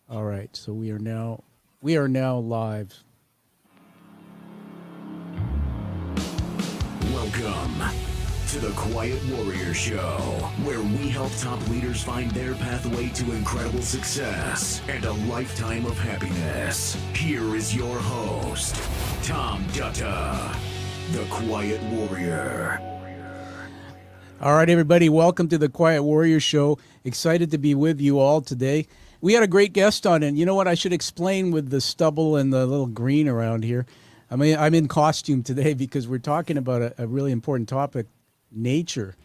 All right, so we are now live. Welcome to the Quiet Warrior Show, where we help top leaders find their pathway to incredible success and a lifetime of happiness. Here is your host, Tom Dutta, the Quiet Warrior. All right, everybody, welcome to the Quiet Warrior Show. Excited to be with you all today. We had a great guest on, and you know what? I should explain with the stubble and the little green around here. I mean, I'm in costume today because we're talking about a really important topic, nature.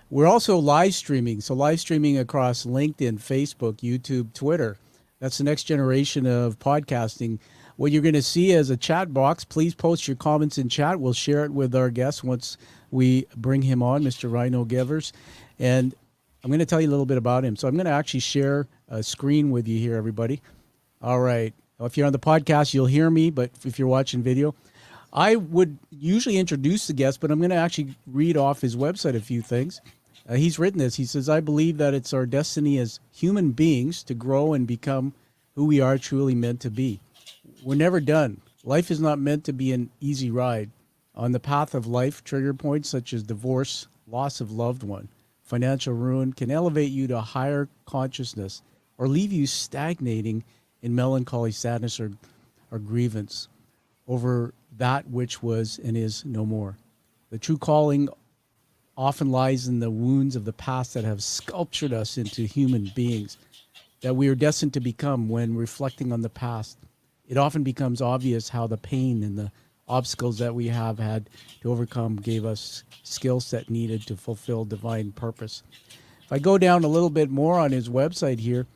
We're also live streaming, so live streaming across LinkedIn, Facebook, YouTube, Twitter. That's the next generation of podcasting. What you're going to see is a chat box. Please post your comments in chat. We'll share it with our guest once we bring him on, Mr. Reino Gevers. And I'm going to tell you a little bit about him. So I'm going to actually share a screen with you here, everybody. All right. If you're on the podcast, you'll hear me, but if you're watching video, I would usually introduce the guest, but I'm going to actually read off his website a few things. He's written this. He says, I believe that it's our destiny as human beings to grow and become who we are truly meant to be. We're never done. Life is not meant to be an easy ride. On the path of life, trigger points such as divorce, loss of loved one, financial ruin can elevate you to a higher consciousness or leave you stagnating in melancholy, sadness, or grievance over that which was and is no more. The true calling often lies in the wounds of the past that have sculptured us into human beings that we are destined to become. When reflecting on the past, it often becomes obvious how the pain and the obstacles that we have had to overcome gave us skill set needed to fulfill divine purpose. If I go down a little bit more on his website here,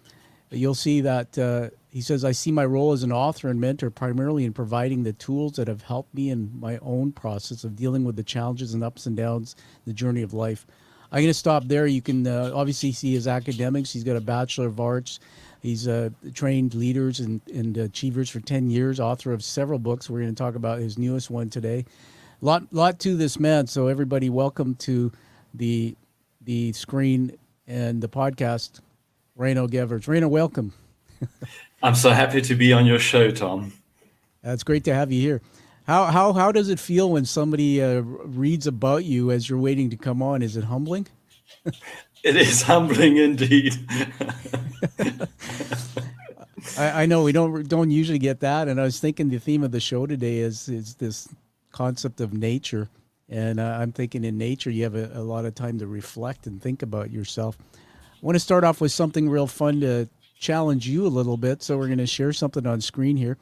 you'll see that he says, I see my role as an author and mentor primarily in providing the tools that have helped me in my own process of dealing with the challenges and ups and downs, the journey of life. I'm going to stop there. You can obviously see his academics. He's got a Bachelor of Arts. He's trained leaders and achievers for 10 years, author of several books. We're going to talk about his newest one today. Lot to this man. So everybody, welcome to the screen and the podcast, Reino Gevers. Reino, welcome. I'm so happy to be on your show, Tom. It's great to have you here. How does it feel when somebody reads about you as you're waiting to come on? Is it humbling? It is humbling indeed. I know we don't usually get that, and I was thinking the theme of the show today is this concept of nature, and I'm thinking in nature you have a lot of time to reflect and think about yourself. I want to start off with something real fun to challenge you a little bit, so we're going to share something on screen here.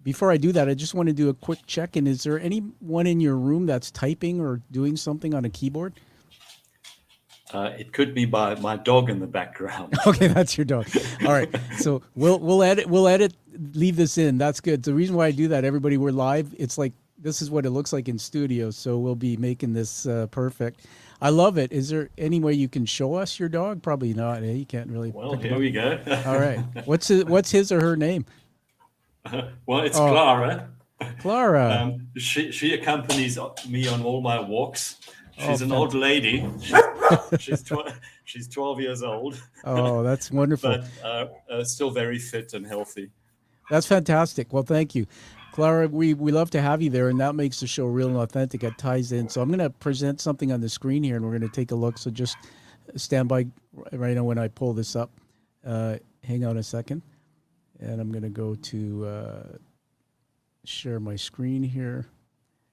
Before I do that, I just want to do a quick check-in. Is there anyone in your room that's typing or doing something on a keyboard? It could be by my dog in the background. Okay, that's your dog. All right, so we'll edit, leave this in. That's good. The reason why I do that, everybody, we're live. It's like this is what it looks like in studio, so we'll be making this perfect. I love it. Is there any way you can show us your dog? Probably not. Eh? You can't really. Well, here we go. All right. What's his or her name? Well, it's Clara. Clara. She accompanies me on all my walks. She's an old lady. She's 12 years old. Oh, that's wonderful. But still very fit and healthy. That's fantastic. Well, thank you. Clara, we love to have you there, and that makes the show real and authentic. It ties in. So I'm going to present something on the screen here, and we're going to take a look. So just stand by right now when I pull this up. Hang on a second. And I'm going to go to share my screen here.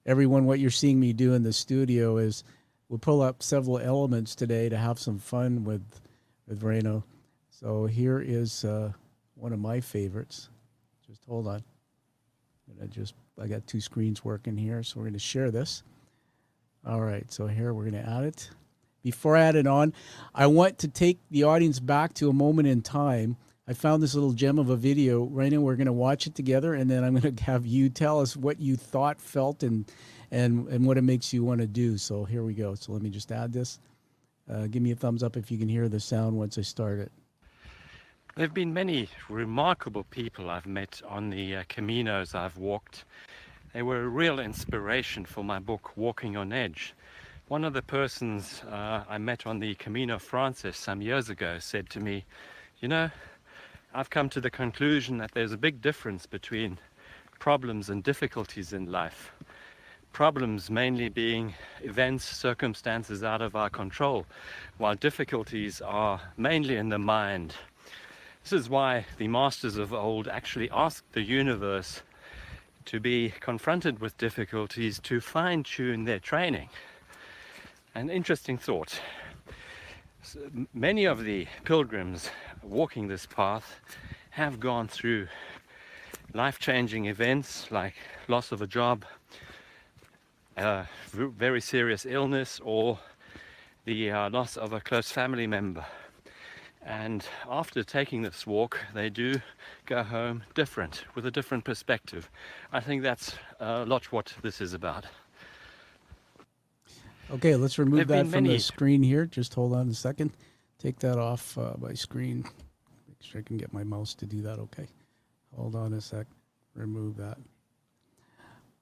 Everyone, what you're seeing me do in the studio is we'll pull up several elements today to have some fun with Reino. So here is one of my favorites. Just hold on. I got two screens working here, so we're going to share this. All right, so here we're going to add it. Before I add it on, I want to take the audience back to a moment in time. I found this little gem of a video. Right now, we're going to watch it together, and then I'm going to have you tell us what you thought, felt, and what it makes you want to do. So here we go. So let me just add this. Give me a thumbs up if you can hear the sound once I start it. There have been many remarkable people I've met on the Caminos I've walked. They were a real inspiration for my book, Walking on Edge. One of the persons I met on the Camino Francis some years ago said to me, you know, I've come to the conclusion that there's a big difference between problems and difficulties in life. Problems mainly being events, circumstances out of our control, while difficulties are mainly in the mind. This is why the masters of old actually asked the universe to be confronted with difficulties to fine-tune their training. An interesting thought. So many of the pilgrims walking this path have gone through life-changing events like loss of a job, very serious illness, or the loss of a close family member. And after taking this walk, they do go home different, with a different perspective. I think that's a lot what this is about. Okay, let's remove There've that been from the many- screen here. Just hold on a second. Take that off my screen. Make sure I can get my mouse to do that. Okay. Hold on a sec. Remove that.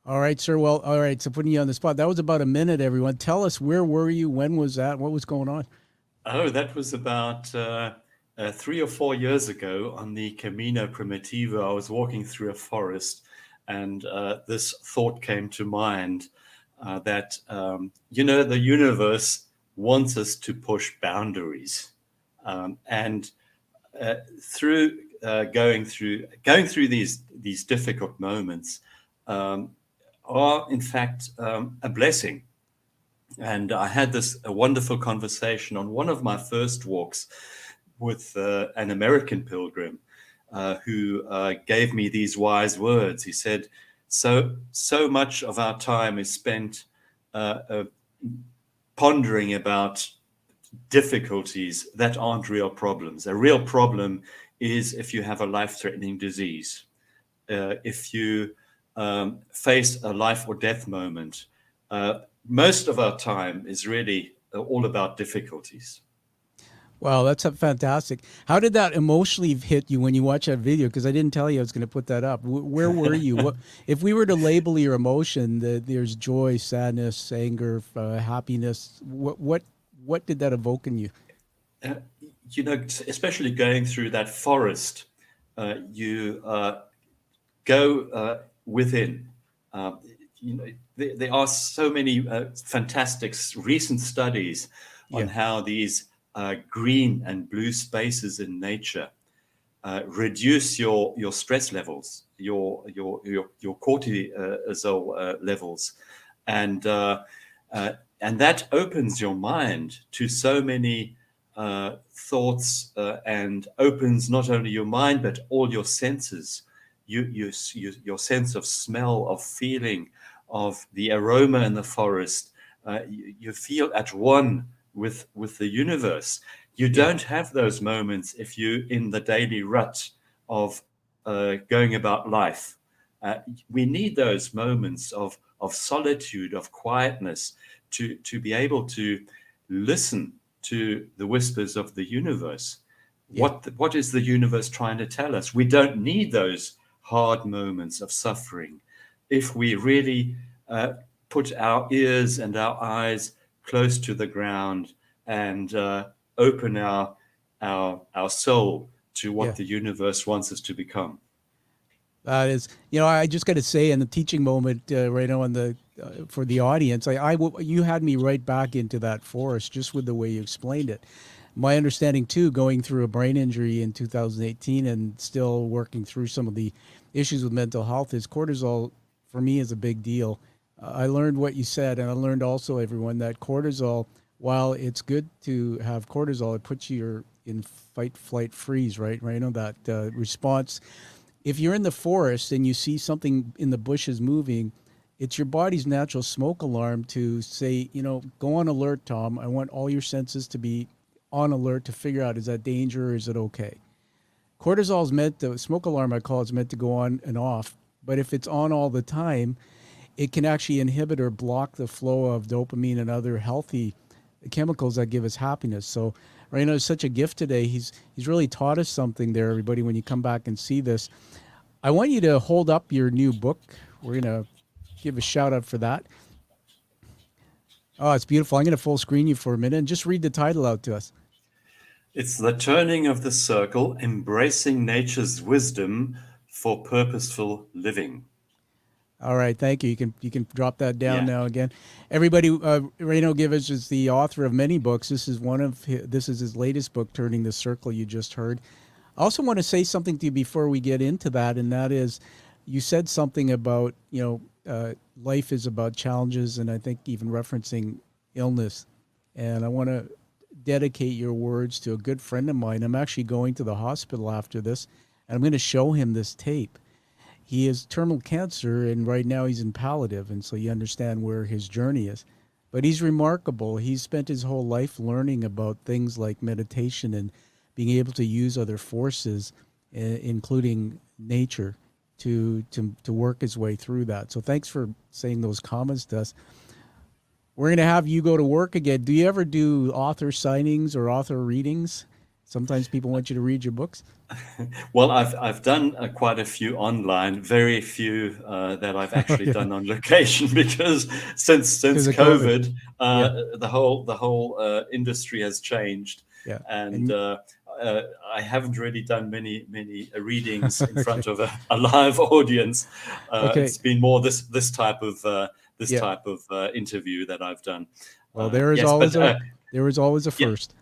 All right, sir. Well, all right. So putting you on the spot. That was about a minute, everyone. Tell us, where were you? When was that? What was going on? Oh, that was about 3 or 4 years ago on the Camino Primitivo. I was walking through a forest, and this thought came to mind that, the universe wants us to push boundaries. And through going through these difficult moments are, in fact, a blessing. And I had a wonderful conversation on one of my first walks with an American pilgrim who gave me these wise words. He said, so much of our time is spent pondering about difficulties that aren't real problems. A real problem is if you have a life-threatening disease, if you face a life or death moment. Most of our time is really all about difficulties. Wow, that's fantastic. How did that emotionally hit you when you watched that video? Because I didn't tell you I was going to put that up. Where were you? What, if we were to label your emotion, there's joy, sadness, anger, happiness. What did that evoke in you? Especially going through that forest, you go within. There are so many fantastic recent studies on how these green and blue spaces in nature reduce your stress levels, your cortisol levels, and that opens your mind to so many thoughts and opens not only your mind but all your senses. Your sense of smell, of feeling, of the aroma in the forest. You feel at one with the universe. You don't have those moments if you're in the daily rut of going about life. We need those moments of solitude, of quietness, to be able to listen to the whispers of the universe. What is the universe trying to tell us? We don't need those hard moments of suffering if we really put our ears and our eyes close to the ground and open our soul to what the universe wants us to become. That is, I just got to say, in the teaching moment right now for the audience, you had me right back into that forest just with the way you explained it. My understanding too, going through a brain injury in 2018 and still working through some of the issues with mental health, is cortisol for me is a big deal. I learned what you said, and I learned also, everyone, that cortisol, while it's good to have cortisol, it puts you in fight, flight, freeze, right? Right? That response. If you're in the forest and you see something in the bushes moving, it's your body's natural smoke alarm to say, go on alert, Tom. I want all your senses to be on alert to figure out, is that danger or is it okay? Cortisol is meant to, smoke alarm I call, is meant to go on and off. But if it's on all the time, it can actually inhibit or block the flow of dopamine and other healthy chemicals that give us happiness. So Reino is such a gift today. He's really taught us something there, everybody, when you come back and see this. I want you to hold up your new book. We're going to give a shout out for that. Oh, it's beautiful. I'm going to full screen you for a minute and just read the title out to us. It's the turning of the circle, embracing nature's wisdom for purposeful living. All right, thank you. You can drop that down Yeah. now again. Everybody, Reino Gevers is the author of many books. This is his latest book, Turning the Circle. You just heard. I also want to say something to you before we get into that, and that is, you said something about life is about challenges, and I think even referencing illness. And I want to dedicate your words to a good friend of mine. I'm actually going to the hospital after this, and I'm going to show him this tape. He has terminal cancer, and right now he's in palliative, and so you understand where his journey is. But he's remarkable. He's spent his whole life learning about things like meditation and being able to use other forces, including nature, to work his way through that. So thanks for saying those comments to us. We're going to have you go to work again. Do you ever do author signings or author readings? Sometimes people want you to read your books. Well, I've done quite a few online, very few that I've actually Yeah. done on location because since Because of COVID, Yeah. the whole industry has changed, Yeah. and I haven't really done many readings in Okay. front of a live audience. Okay. It's been more this type of Yeah. interview that I've done. Well, there is Yes, always but a yeah, first.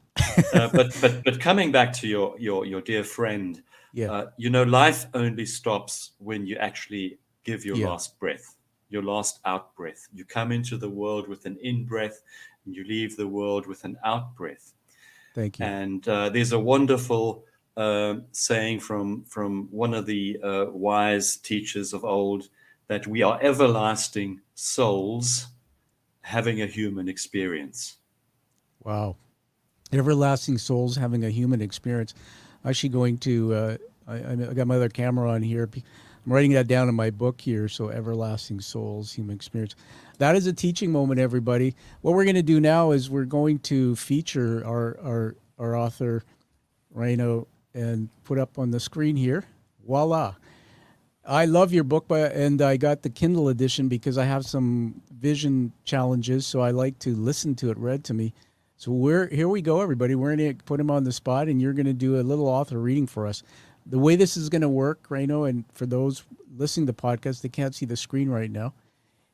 but coming back to your dear friend, Yeah. life only stops when you actually give your Yeah. last breath, your last out breath. You come into the world with an in breath, and you leave the world with an out breath. Thank you. And there's a wonderful saying from one of the wise teachers of old that we are everlasting souls having a human experience. Wow. Everlasting souls having a human experience. Actually, going to. I got my other camera on here. I'm writing that down in my book here. So, everlasting souls, human experience. That is a teaching moment, everybody. What we're going to do now is we're going to feature our author, Reino, and put up on the screen here. Voila. I love your book, and I got the Kindle edition because I have some vision challenges, so I like to listen to it read to me. So here we go, everybody. We're going to put him on the spot, and you're going to do a little author reading for us. The way this is going to work, Reino, and for those listening to the podcast, they can't see the screen right now,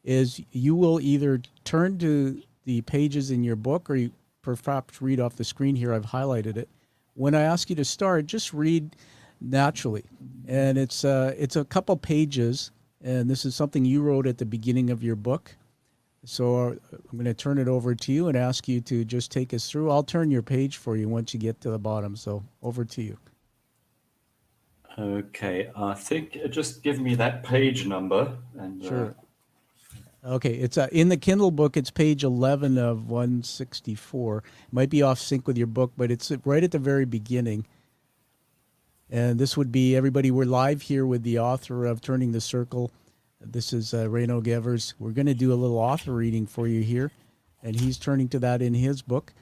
is you will either turn to the pages in your book, or you perhaps read off the screen here. I've highlighted it. When I ask you to start, just read naturally, and it's a couple pages, and this is something you wrote at the beginning of your book. So I'm going to turn it over to you and ask you to just take us through. I'll turn your page for you once you get to the bottom. So over to you. Okay, I think just give me that page number and Sure. Okay, it's in the Kindle book. It's page 11 of 164. It might be off sync with your book, but it's right at the very beginning. And this would be everybody. We're live here with the author of Turning the Circle. This is Reino Gevers. We're going to do a little author reading for you here, and he's turning to that in his book.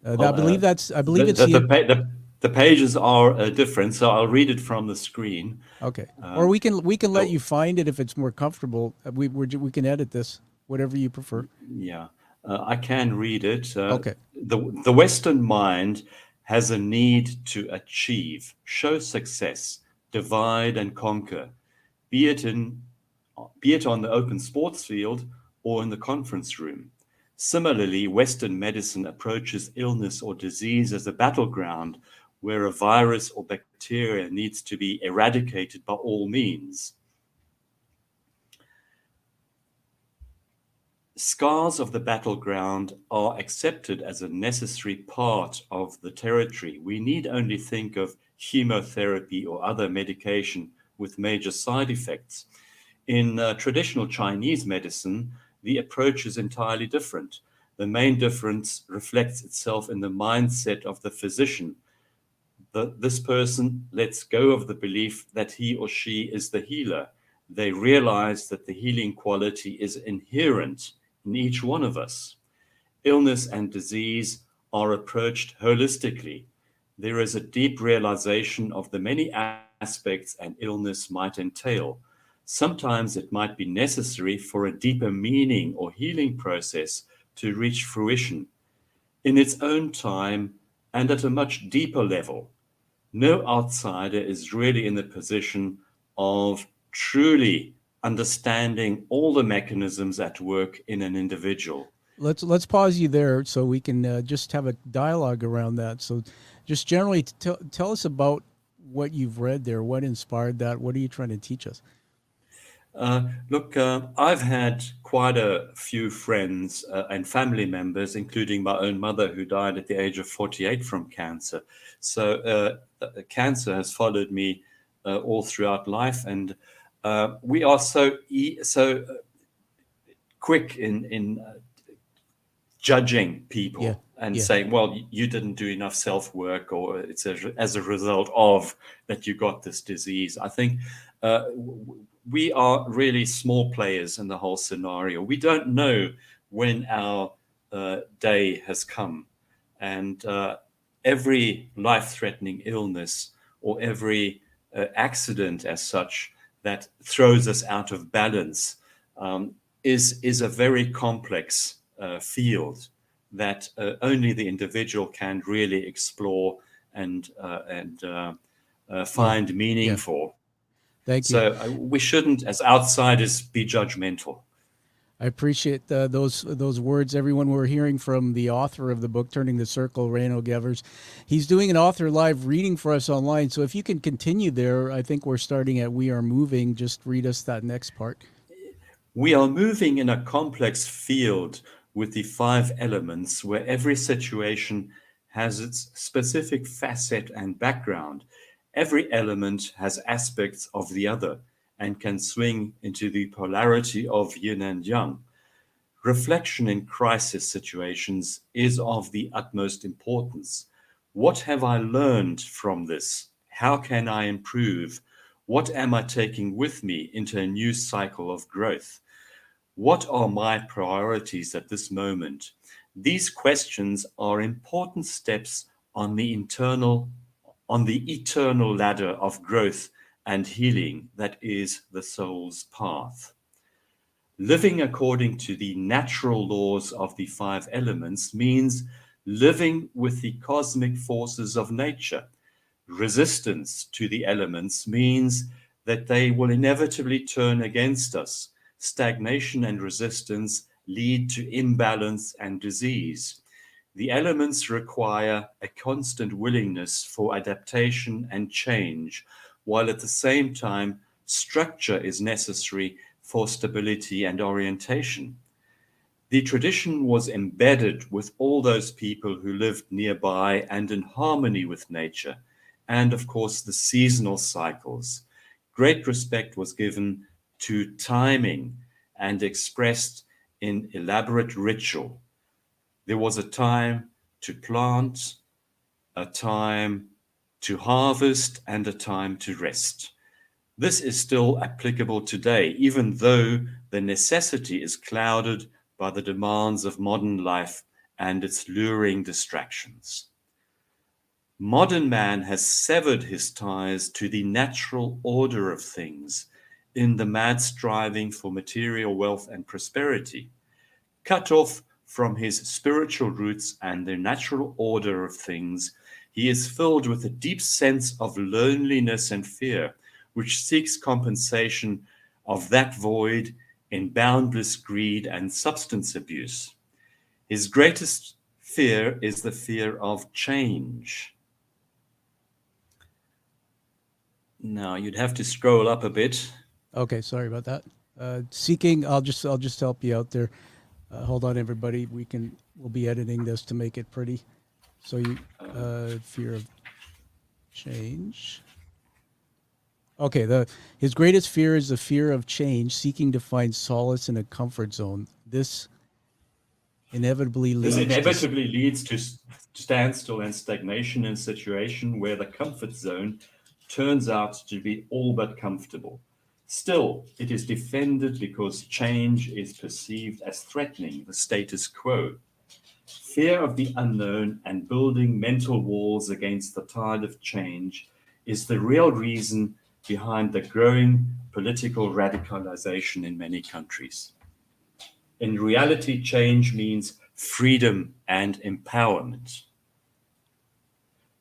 I believe it's the pages are different, so I'll read it from the screen. Okay, or we can let you find it if it's more comfortable. We can edit this, whatever you prefer. Yeah, I can read it. Okay. The Western mind has a need to achieve, show success, divide and conquer, be it on the open sports field or in the conference room. Similarly, Western medicine approaches illness or disease as a battleground where a virus or bacteria needs to be eradicated by all means. Scars of the battleground are accepted as a necessary part of the territory. We need only think of chemotherapy or other medication with major side effects. In traditional Chinese medicine, the approach is entirely different. The main difference reflects itself in the mindset of the physician. This person lets go of the belief that he or she is the healer. They realize that the healing quality is inherent in each one of us. Illness and disease are approached holistically. There is a deep realization of the many aspects an illness might entail. Sometimes it might be necessary for a deeper meaning or healing process to reach fruition. In its own time, And at a much deeper level, no outsider is really in the position of truly understanding all the mechanisms at work in an individual. Let's pause you there so we can just have a dialogue around that. So, just generally tell us about what you've read there. What inspired that? What are you trying to teach us? Look, I've had quite a few friends and family members, including my own mother, who died at the age of 48 from cancer. So cancer has followed me all throughout life, and we are so quick in judging people Yeah, and yeah, saying, well, you didn't do enough self-work, or it's as a result of that you got this disease. I think we are really small players in the whole scenario. We don't know when our day has come. And every life-threatening illness or every accident as such that throws us out of balance is a very complex field that only the individual can really explore and find meaning yeah. for. Thank you. So we shouldn't, as outsiders, be judgmental. I appreciate those words, everyone. We're hearing from the author of the book, Turning the Circle, Reino Gevers. He's doing an author live reading for us online. So if you can continue there, I think we're starting at We Are Moving. Just read us that next part. We are moving in a complex field with the 5 elements where every situation has its specific facet and background. Every element has aspects of the other and can swing into the polarity of yin and yang. Reflection in crisis situations is of the utmost importance. What have I learned from this? How can I improve? What am I taking with me into a new cycle of growth? What are my priorities at this moment? These questions are important steps on the eternal ladder of growth and healing that is the soul's path. Living according to the natural laws of the 5 elements means living with the cosmic forces of nature. Resistance to the elements means that they will inevitably turn against us. Stagnation and resistance lead to imbalance and disease. The elements require a constant willingness for adaptation and change, while at the same time, structure is necessary for stability and orientation. The tradition was embedded with all those people who lived nearby and in harmony with nature, and of course the seasonal cycles. Great respect was given to timing and expressed in elaborate ritual. There was a time to plant, a time to harvest, and a time to rest. This is still applicable today, even though the necessity is clouded by the demands of modern life and its luring distractions. Modern man has severed his ties to the natural order of things in the mad striving for material wealth and prosperity. Cut off from his spiritual roots and the natural order of things, he is filled with a deep sense of loneliness and fear, which seeks compensation of that void in boundless greed and substance abuse. His greatest fear is the fear of change. Now you'd have to scroll up a bit. Okay, sorry about that. Seeking, I'll just help you out there. Hold on, everybody. We'll be editing this to make it pretty. So you fear of change. Okay, his greatest fear is the fear of change, seeking to find solace in a comfort zone. This inevitably leads to standstill and stagnation in a situation where the comfort zone turns out to be all but comfortable. Still, it is defended because change is perceived as threatening the status quo. Fear of the unknown and building mental walls against the tide of change is the real reason behind the growing political radicalization in many countries. In reality, change means freedom and empowerment.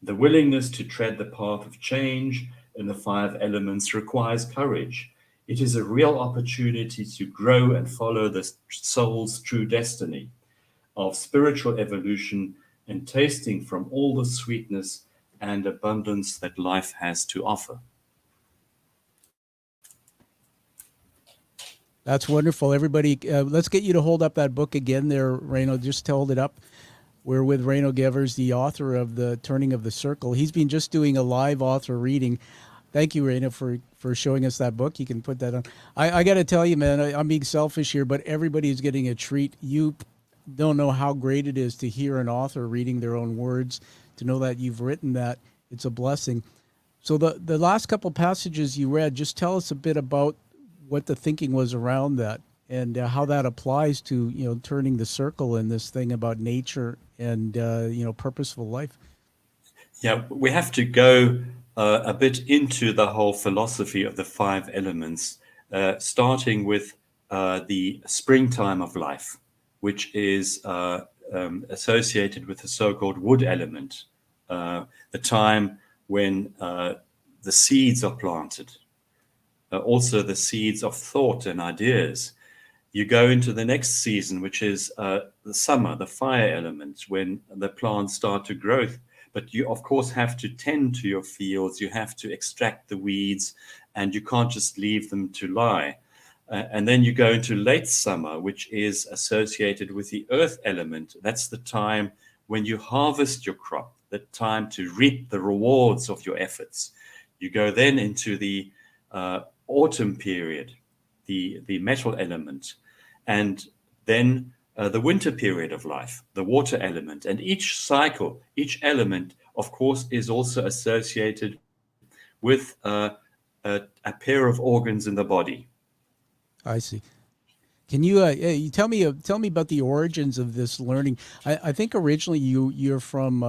The willingness to tread the path of change in the five elements requires courage. It is a real opportunity to grow and follow the soul's true destiny of spiritual evolution and tasting from all the sweetness and abundance that life has to offer. That's wonderful. Everybody, let's get you to hold up that book again there, Reino. Just hold it up. We're with Reino Gevers, the author of The Turning of the Circle. He's been just doing a live author reading. Thank you, Reino, for showing us that book. You can put that on. I got to tell you, man, I'm being selfish here, but everybody's getting a treat. You don't know how great it is to hear an author reading their own words, to know that you've written that. It's a blessing. So the last couple passages you read, just tell us a bit about what the thinking was around that and how that applies to, turning the circle in this thing about nature and, purposeful life. Yeah, we have to go a bit into the whole philosophy of the five elements, starting with the springtime of life, which is associated with the so-called wood element, the time when the seeds are planted, also the seeds of thought and ideas. You go into the next season, which is the summer, the fire element, when the plants start to grow. But you, of course, have to tend to your fields. You have to extract the weeds, and you can't just leave them to lie. And then you go into late summer, which is associated with the earth element. That's the time when you harvest your crop, the time to reap the rewards of your efforts. You go then into the autumn period, the metal element, and then the winter period of life, the water element. And each cycle, each element, of course, is also associated with a pair of organs in the body. I see. Can you tell me about the origins of this learning? I think originally you're from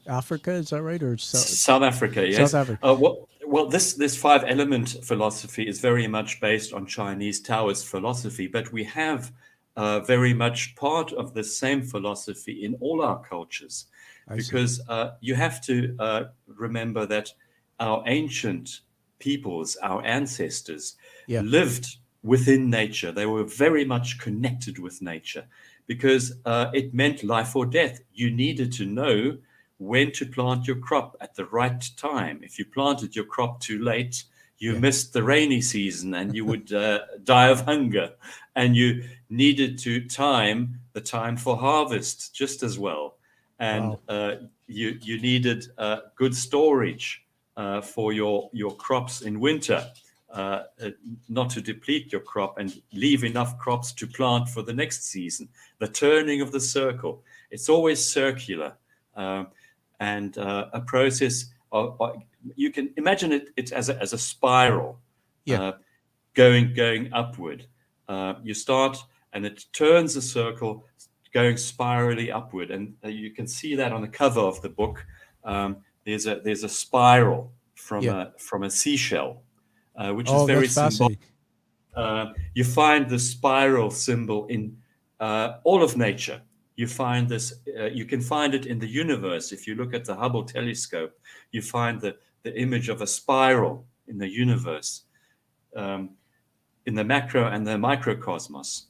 Africa, is that right? Or South Africa, yes. South Africa. Well, this five element philosophy is very much based on Chinese Taoist philosophy, but we have very much part of the same philosophy in all our cultures, because you have to remember that our ancient peoples, our ancestors, lived within nature. They were very much connected with nature because it meant life or death. You needed to know when to plant your crop at the right time. If you planted your crop too late, you missed the rainy season and you would die of hunger. And you needed to time the time for harvest just as well. And you needed good storage for your crops in winter, not to deplete your crop and leave enough crops to plant for the next season. The turning of the circle, it's always circular. And a process you can imagine it as a spiral, going upward. You start and it turns a circle going spirally upward, and you can see that on the cover of the book. There's a spiral from a seashell, which is very symbolic. You find the spiral symbol in all of nature. You find this. You can find it in the universe. If you look at the Hubble telescope, you find the image of a spiral in the universe, in the macro and the microcosmos.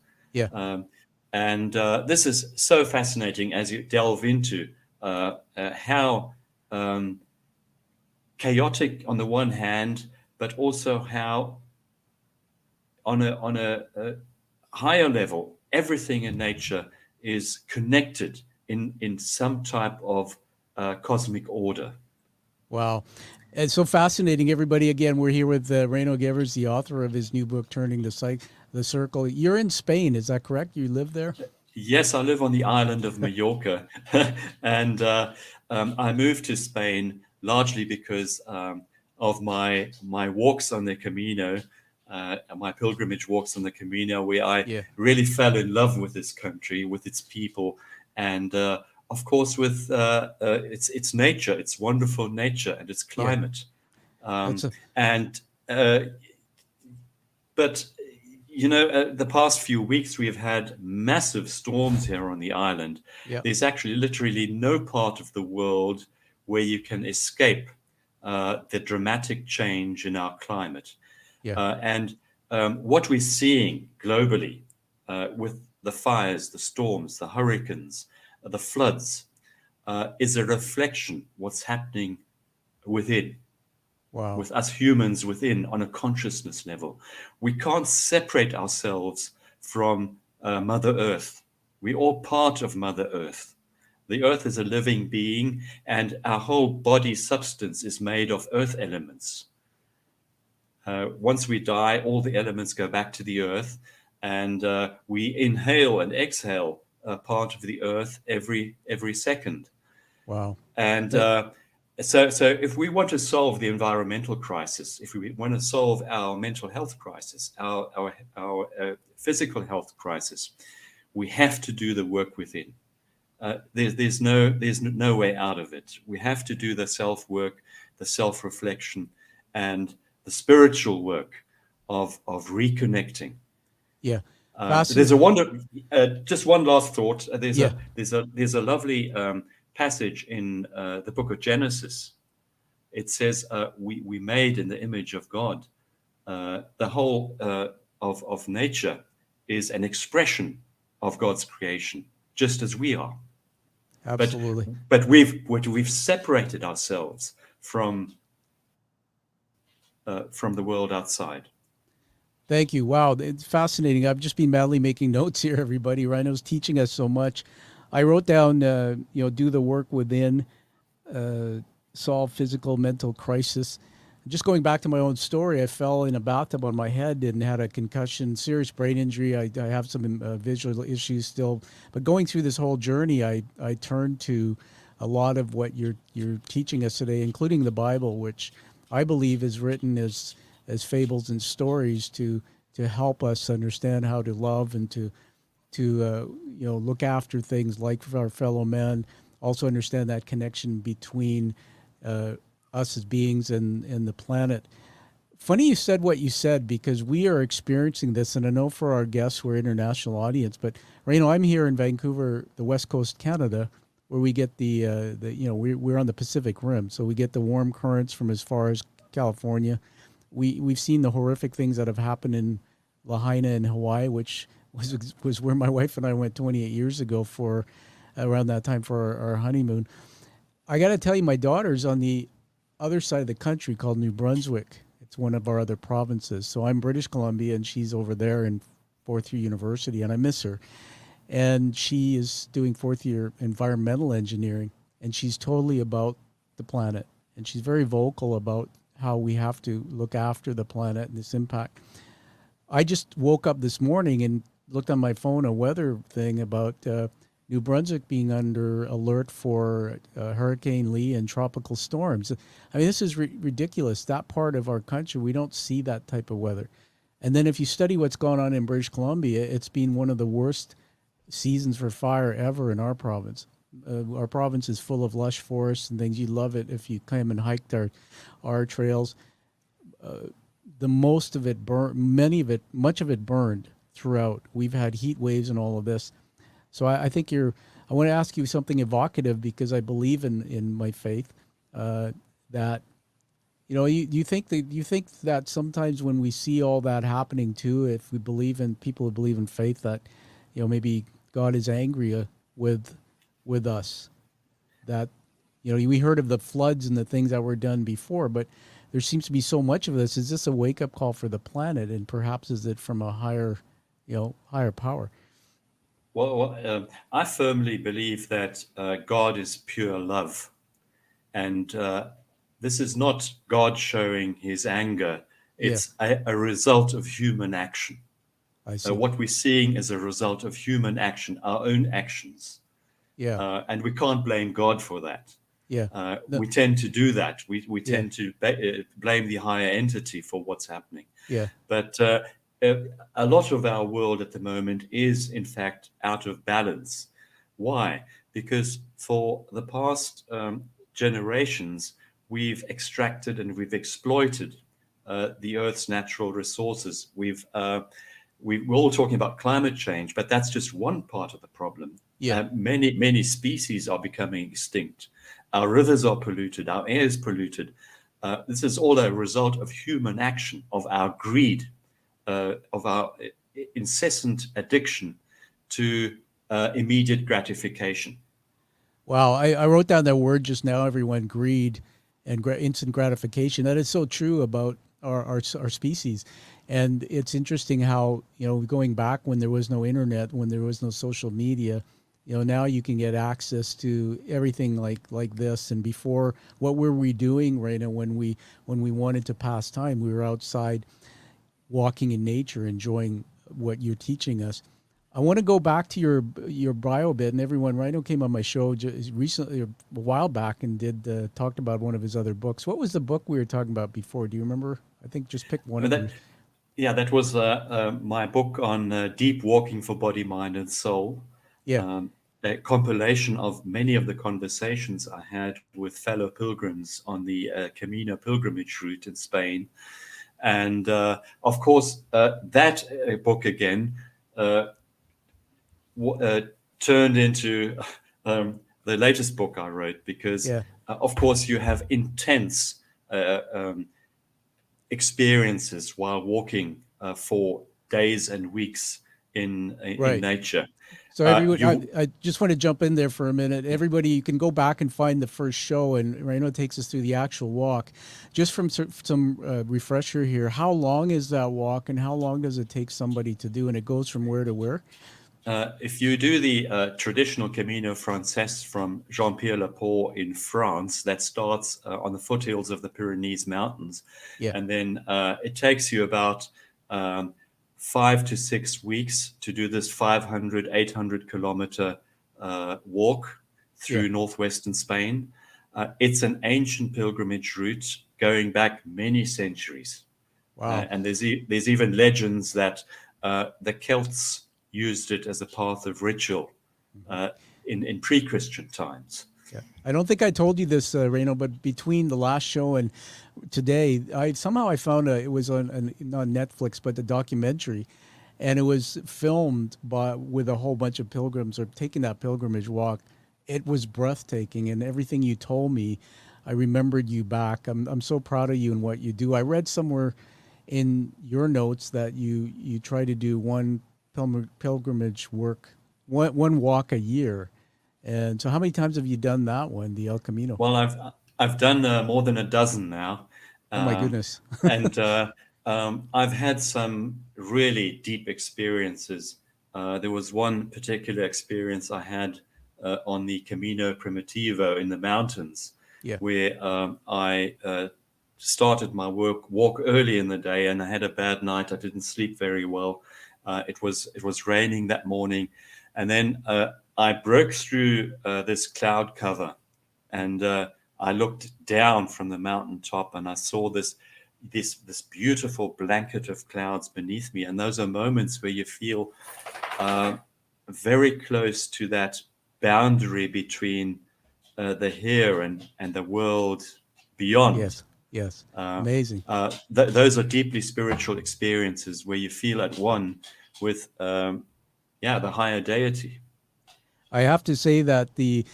And this is so fascinating as you delve into how chaotic on the one hand, but also how on a higher level, everything in nature is connected in some type of cosmic order. Wow. It's so fascinating, everybody. Again, we're here with Reino Gevers, the author of his new book, Turning the Circle. You're in Spain, is that correct? You live there? Yes, I live on the island of Majorca. And I moved to Spain largely because of my walks on the Camino, my pilgrimage walks on the Camino, where I really fell in love with this country, with its people, and of course with its nature, its wonderful nature and its climate. But the past few weeks we've had massive storms here on the island. There's actually literally no part of the world where you can escape the dramatic change in our climate. Yeah. And what we're seeing globally with the fires, the storms, the hurricanes, the floods, is a reflection what's happening within, Wow. with us humans within on a consciousness level. We can't separate ourselves from Mother Earth. We're all part of Mother Earth. The earth is a living being, and our whole body substance is made of earth elements. Once we die, all the elements go back to the earth, and we inhale and exhale part of the earth every second. Wow. And so if we want to solve the environmental crisis, if we want to solve our mental health crisis, our physical health crisis, we have to do the work within. There's no way out of it. We have to do the self-work, the self-reflection, and the spiritual work of reconnecting. Yeah. There's a wonder. Just one last thought. There's Yeah. a lovely passage in the book of Genesis. It says, "We made in the image of God." The whole of nature is an expression of God's creation, just as we are. Absolutely. But we've separated ourselves from the world outside. Thank you. Wow, it's fascinating. I've just been madly making notes here, everybody. Rhino's teaching us so much. I wrote down, do the work within, solve physical, mental crisis. Just going back to my own story, I fell in a bathtub on my head and had a concussion, serious brain injury. I have some visual issues still. But going through this whole journey, I turned to a lot of what you're teaching us today, including the Bible, which I believe is written as fables and stories to help us understand how to love and to look after things like our fellow man. Also understand that connection between us as beings and the planet. Funny you said what you said, because we are experiencing this, and I know for our guests we're an international audience, but Reino, I'm here in Vancouver, the West Coast, Canada, where we get we're on the Pacific Rim, so we get the warm currents from as far as California. We've seen the horrific things that have happened in Lahaina in Hawaii, which was where my wife and I went 28 years ago for around that time for our honeymoon. I got to tell you, my daughter's on the other side of the country called New Brunswick. It's one of our other provinces. So I'm British Columbia, and she's over there in fourth year university, and I miss her. And she is doing fourth year environmental engineering, and she's totally about the planet. And she's very vocal about how we have to look after the planet and this impact. I just woke up this morning and looked on my phone, a weather thing about New Brunswick being under alert for Hurricane Lee and tropical storms. I mean, this is ridiculous. That part of our country, we don't see that type of weather. And then if you study what's going on in British Columbia, it's been one of the worst seasons for fire ever in our province. Our province is full of lush forests and things. You love it if you come and hiked our trails. Much of it burned throughout. We've had heat waves and all of this. So I think I want to ask you something evocative, because I believe in my faith, that, you think that sometimes when we see all that happening too, if we believe in people who believe in faith, that, maybe God is angry with us, that, we heard of the floods and the things that were done before, but there seems to be so much of this. Is this a wake-up call for the planet, and perhaps is it from a higher power? Well, I firmly believe that God is pure love, and this is not God showing his anger. It's a result of human action. I see. What we're seeing is a result of human action, our own actions. Yeah. And we can't blame God for that. Yeah. We tend to do that. We tend to blame the higher entity for what's happening. Yeah. But a lot of our world at the moment is, in fact, out of balance. Why? Because for the past generations, we've extracted and we've exploited the Earth's natural resources. We're all talking about climate change, but that's just one part of the problem. Yeah. Many species are becoming extinct. Our rivers are polluted. Our air is polluted. This is all a result of human action, of our greed, of our incessant addiction to immediate gratification. Wow, I wrote down that word just now, everyone, greed and instant gratification. That is so true about our species. And it's interesting how, going back when there was no internet, when there was no social media, now you can get access to everything like this. And before, what were we doing, right? And when we wanted to pass time, we were outside walking in nature, enjoying what you're teaching us. I want to go back to your bio a bit, and everyone. Rhino came on my show just recently, a while back, and talked about one of his other books. What was the book we were talking about before? Do you remember? I think just pick one of That, them. yeah, that was my book on deep walking for body, mind, and soul. Yeah, A compilation of many of the conversations I had with fellow pilgrims on the Camino pilgrimage route in Spain. And of course, that book again uh, turned into the latest book I wrote because, yeah, of course, you have intense experiences while walking for days and weeks in right. nature. So everyone, You I just want to jump in there for a minute. Everybody, you can go back and find the first show, and Rhino takes us through the actual walk. Just from some refresher here, how long is that walk, and how long does it take somebody to do? And it goes from where to where? If you do the traditional Camino Frances from Jean-Pierre-Le-Port in France, that starts on the foothills of the Pyrenees Mountains. Yeah. And then it takes you about 5 to 6 weeks to do this 500, 800 kilometer walk through Yeah. northwestern Spain. It's an ancient pilgrimage route going back many centuries. Wow. And there's even legends that the Celts used it as a path of ritual uh, in pre-Christian times. Yeah. I don't think I told you this, Reno, but between the last show and today, I found it was on not Netflix, but the documentary, and it was filmed with a whole bunch of pilgrims or taking that pilgrimage walk. It was breathtaking, and everything you told me, I remembered you back. I'm so proud of you and what you do. I read somewhere in your notes that you try to do one pilgrimage work, one walk a year. And so, how many times have you done that one, the El Camino? Well, I've done more than a dozen now, Oh my um, goodness! and I've had some really deep experiences. There was one particular experience I had on the Camino Primitivo in the mountains, Yeah, where I started my walk early in the day, and I had a bad night. I didn't sleep very well. It was raining that morning, and then I broke through this cloud cover, and I looked down from the mountaintop, and I saw this beautiful blanket of clouds beneath me. And those are moments where you feel very close to that boundary between the here and the world beyond. yes, yes. Amazing. Those are deeply spiritual experiences where you feel at one with, the higher deity. I have to say that the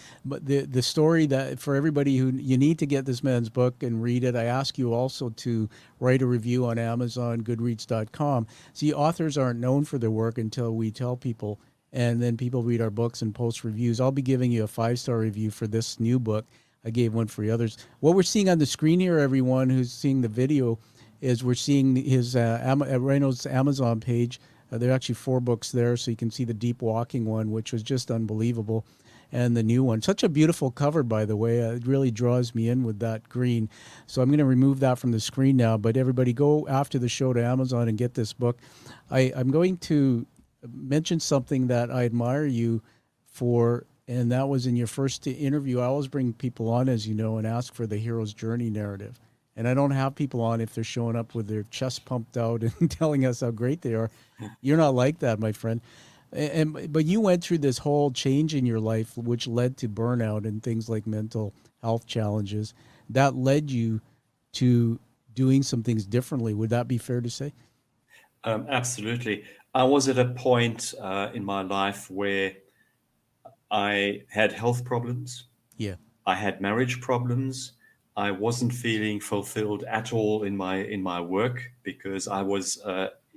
story that for everybody who you need to get this man's book and read it. I ask you also to write a review on Amazon, Goodreads.com. See, authors aren't known for their work until we tell people, and then people read our books and post reviews. I'll be giving you a 5-star review for this new book. I gave one for the others. What we're seeing on the screen here, everyone who's seeing the video, is we're seeing his Reno's Amazon page. There are actually 4 books there, so you can see the deep walking one, which was just unbelievable, and the new one. Such a beautiful cover, by the way. It really draws me in with that green. So I'm going to remove that from the screen now, but everybody go after the show to Amazon and get this book. I'm going to mention something that I admire you for, and that was in your first interview. I always bring people on, as you know, and ask for the hero's journey narrative. And I don't have people on if they're showing up with their chest pumped out and telling us how great they are. You're not like that, my friend. But you went through this whole change in your life, which led to burnout and things like mental health challenges. That led you to doing some things differently. Would that be fair to say? Absolutely. I was at a point in my life where I had health problems. Yeah. I had marriage problems. I wasn't feeling fulfilled at all in my work because I was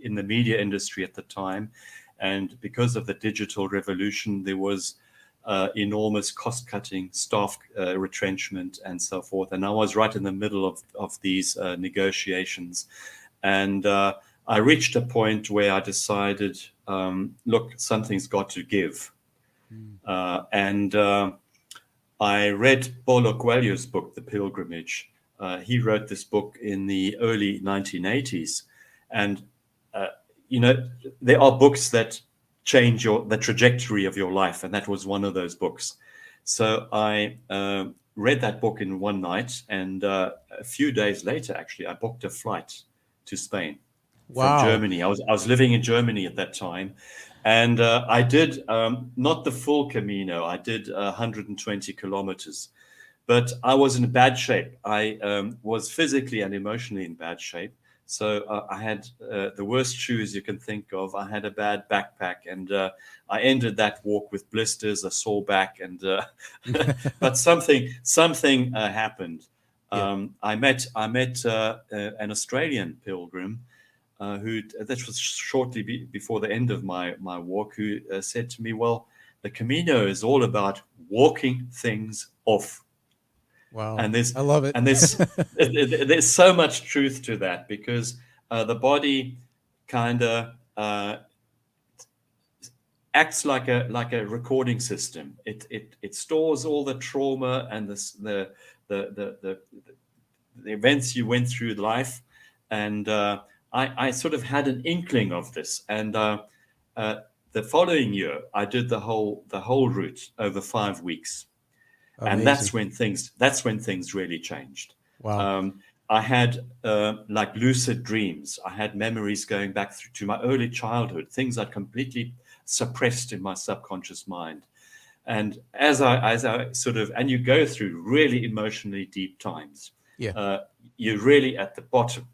in the media industry at the time, and because of the digital revolution, there was enormous cost cutting, staff retrenchment, and so forth. And I was right in the middle of these negotiations, and I reached a point where I decided, look, something's got to give, and I read Paulo Coelho's book, The Pilgrimage. He wrote this book in the early 1980s. And, there are books that change the trajectory of your life. And that was one of those books. So I read that book in one night. And a few days later, actually, I booked a flight to Spain from Wow. Germany. I was living in Germany at that time. And I did not the full Camino. I did 120 kilometers, but I was in bad shape. I was physically and emotionally in bad shape. So I had the worst shoes you can think of. I had a bad backpack, and I ended that walk with blisters, a sore back, and but something happened. Yeah. I met an Australian pilgrim. That was shortly before the end of my walk, who said to me, well, the Camino is all about walking things off. Wow. And I love it. there's so much truth to that, because the body kind of acts like a recording system. It stores all the trauma and the events you went through life, and I sort of had an inkling of this, and the following year I did the whole route over 5 weeks, Amazing. and that's when things really changed. Wow. I had like lucid dreams. I had memories going back through to my early childhood, things I'd completely suppressed in my subconscious mind. And as I sort of, and you go through really emotionally deep times, Yeah. you're really at the bottom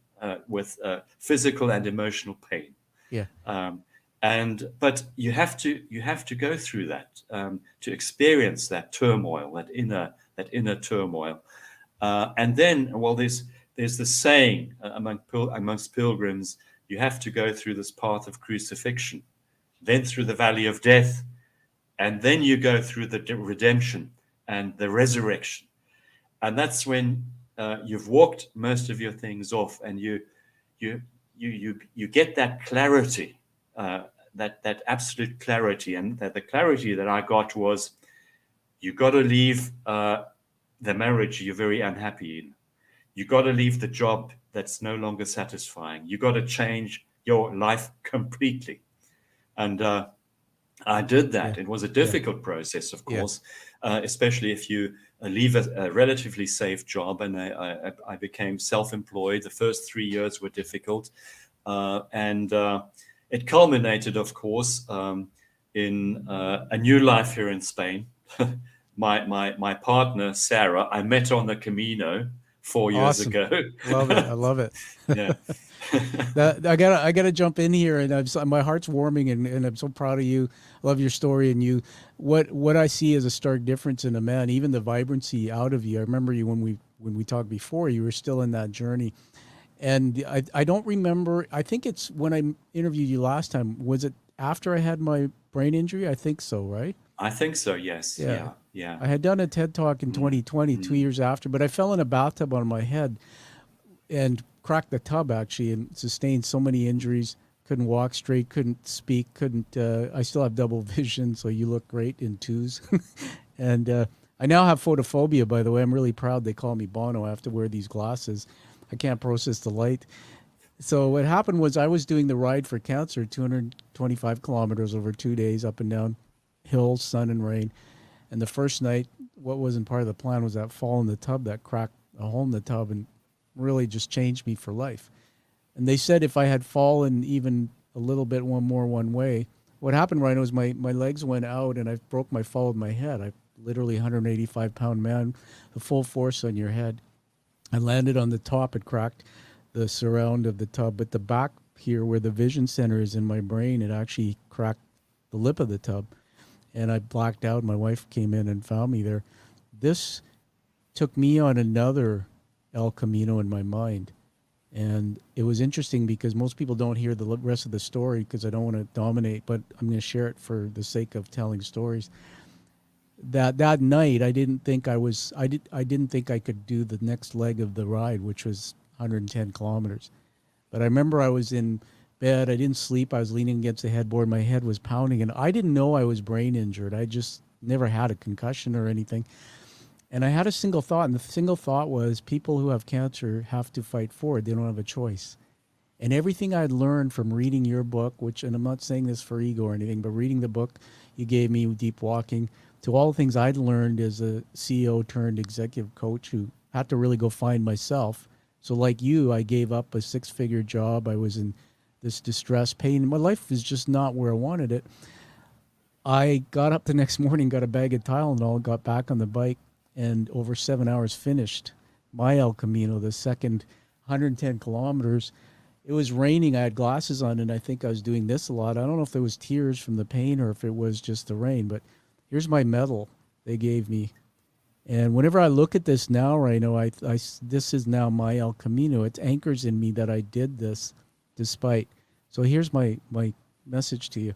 with physical and emotional pain. Yeah. But you have to go through that to experience that turmoil, that inner turmoil. And then, well, there's the saying amongst pilgrims, you have to go through this path of crucifixion, then through the valley of death, and then you go through the redemption and the resurrection. And that's when you've walked most of your things off, and you get that clarity, that absolute clarity. And the clarity that I got was, you got to leave the marriage you're very unhappy in. You got to leave the job that's no longer satisfying. You got to change your life completely. And I did that. Yeah. It was a difficult process, of course, especially if you leave a relatively safe job. And I became self-employed. The first 3 years were difficult. And it culminated, of course, in a new life here in Spain. My partner, Sarah, I met on the Camino 4 years Awesome. ago. Love it. I love it. Yeah. I gotta jump in here, and my heart's warming, and I'm so proud of you. Love your story, and what I see as a stark difference in a man, even the vibrancy out of you. I remember you when we talked before. You were still in that journey, and I don't remember. I think it's when I interviewed you last time. Was it after I had my brain injury? I think so, right? I think so, yes. Yeah. I had done a TED Talk in 2020, 2 years after, but I fell in a bathtub on my head and cracked the tub, actually, and sustained so many injuries. Couldn't walk straight, couldn't speak, I still have double vision, so you look great in twos. And I now have photophobia, by the way. I'm really proud they call me Bono. I have to wear these glasses. I can't process the light. So what happened was, I was doing the Ride for Cancer, 225 kilometers over 2 days, up and down hills, sun and rain. And the first night, what wasn't part of the plan was that fall in the tub that cracked a hole in the tub and really just changed me for life. And they said if I had fallen even a little bit one way, what happened, Rhino, is my legs went out and I broke my fall with my head. I literally 185-pound man, the full force on your head. I landed on the top. It cracked the surround of the tub, but the back here where the vision center is in my brain, it actually cracked the lip of the tub. and I blacked out. My wife came in and found me there. This took me on another El Camino in my mind. And it was interesting because most people don't hear the rest of the story because I don't want to dominate, but I'm going to share it for the sake of telling stories. That night, I didn't think I didn't think I could do the next leg of the ride, which was 110 kilometers. But I remember I was in bed. I didn't sleep. I was leaning against the headboard. My head was pounding, and I didn't know I was brain injured. I just never had a concussion or anything. And I had a single thought, and the single thought was people who have cancer have to fight forward. They don't have a choice. And everything I'd learned from reading your book, which, and I'm not saying this for ego or anything, but reading the book you gave me, Deep Walking, to all the things I'd learned as a CEO turned executive coach who had to really go find myself. So like you, I gave up a 6-figure job. I was in this distress, pain. My life was just not where I wanted it. I got up the next morning, got a bag of Tylenol, got back on the bike, and over 7 hours finished my El Camino, the second 110 kilometers. It was raining. I had glasses on, and I think I was doing this a lot. I don't know if there was tears from the pain or if it was just the rain, but here's my medal they gave me. And whenever I look at this now, Reino, I this is now my El Camino. It anchors in me that I did this despite. So here's my message to you,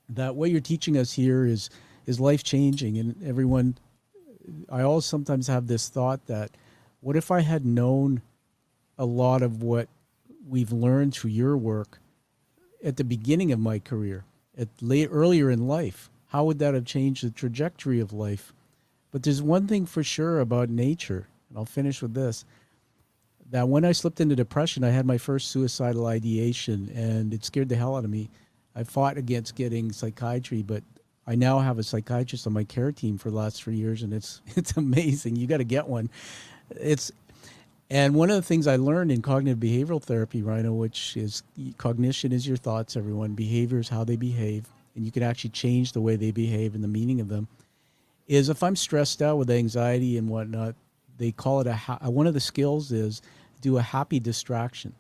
that what you're teaching us here is life-changing. And everyone, I always sometimes have this thought that, what if I had known a lot of what we've learned through your work at the beginning of my career, earlier in life? How would that have changed the trajectory of life? But there's one thing for sure about nature, and I'll finish with this, that when I slipped into depression, I had my first suicidal ideation, and it scared the hell out of me. I fought against getting psychiatry, but I now have a psychiatrist on my care team for the last 3 years, and it's amazing. You got to get one. And one of the things I learned in cognitive behavioral therapy, Reino, which is cognition is your thoughts, everyone. Behavior is how they behave, and you can actually change the way they behave and the meaning of them, is if I'm stressed out with anxiety and whatnot, they call it one of the skills is do a happy distraction.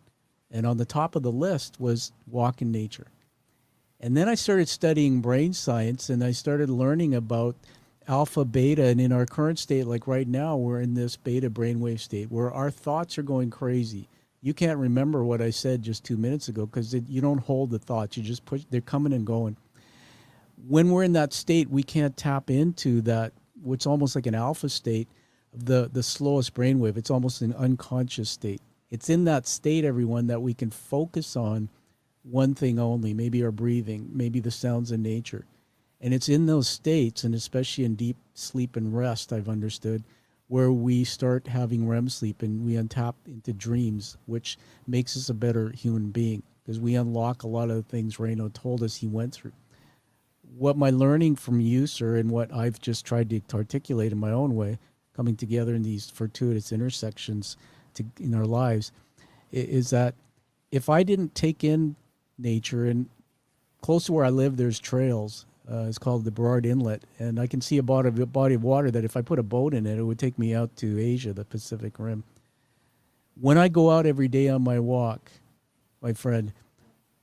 And on the top of the list was walk in nature. And then I started studying brain science, and I started learning about alpha, beta, and in our current state, like right now, we're in this beta brainwave state where our thoughts are going crazy. You can't remember what I said just 2 minutes ago because you don't hold the thoughts. You just push, they're coming and going. When we're in that state, we can't tap into that, what's almost like an alpha state, the slowest brainwave. It's almost an unconscious state. It's in that state, everyone, that we can focus on one thing only, maybe our breathing, maybe the sounds of nature. And it's in those states, and especially in deep sleep and rest, I've understood, where we start having REM sleep and we untap into dreams, which makes us a better human being because we unlock a lot of the things Reino told us he went through. What my learning from you, sir, and what I've just tried to articulate in my own way, coming together in these fortuitous intersections in our lives, is that if I didn't take in nature, and close to where I live, there's trails. It's called the Burrard Inlet, and I can see a body of water that if I put a boat in it, it would take me out to Asia, the Pacific Rim. When I go out every day on my walk, my friend,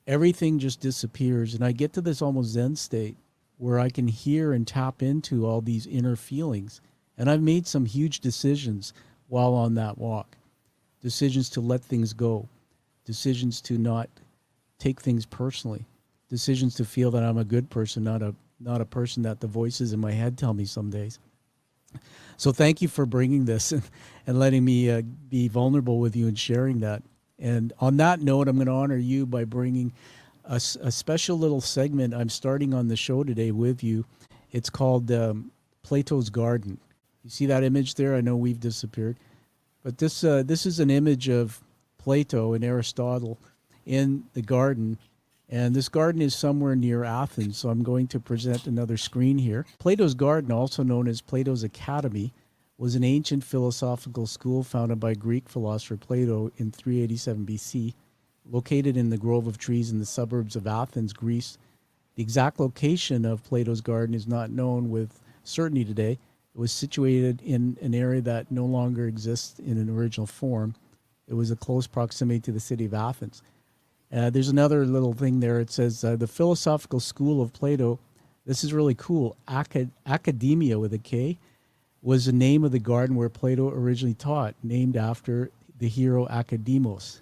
everything just disappears, and I get to this almost Zen state where I can hear and tap into all these inner feelings. And I've made some huge decisions while on that walk. Decisions to let things go. Decisions to not take things personally. Decisions to feel that I'm a good person, not a person that the voices in my head tell me some days. So thank you for bringing this and letting me be vulnerable with you and sharing that. And on that note, I'm going to honor you by bringing a special little segment I'm starting on the show today with you. It's called Plato's Garden. You see that image there? I know we've disappeared. But this is an image of Plato and Aristotle in the garden. And this garden is somewhere near Athens, so I'm going to present another screen here. Plato's Garden, also known as Plato's Academy, was an ancient philosophical school founded by Greek philosopher Plato in 387 BC, located in the grove of trees in the suburbs of Athens, Greece. The exact location of Plato's Garden is not known with certainty today. It was situated in an area that no longer exists in an original form. It was a close proximity to the city of Athens. There's another little thing there. It says, the philosophical school of Plato This is really cool. Academia with a K was the name of the garden where Plato originally taught, named after the hero Academos.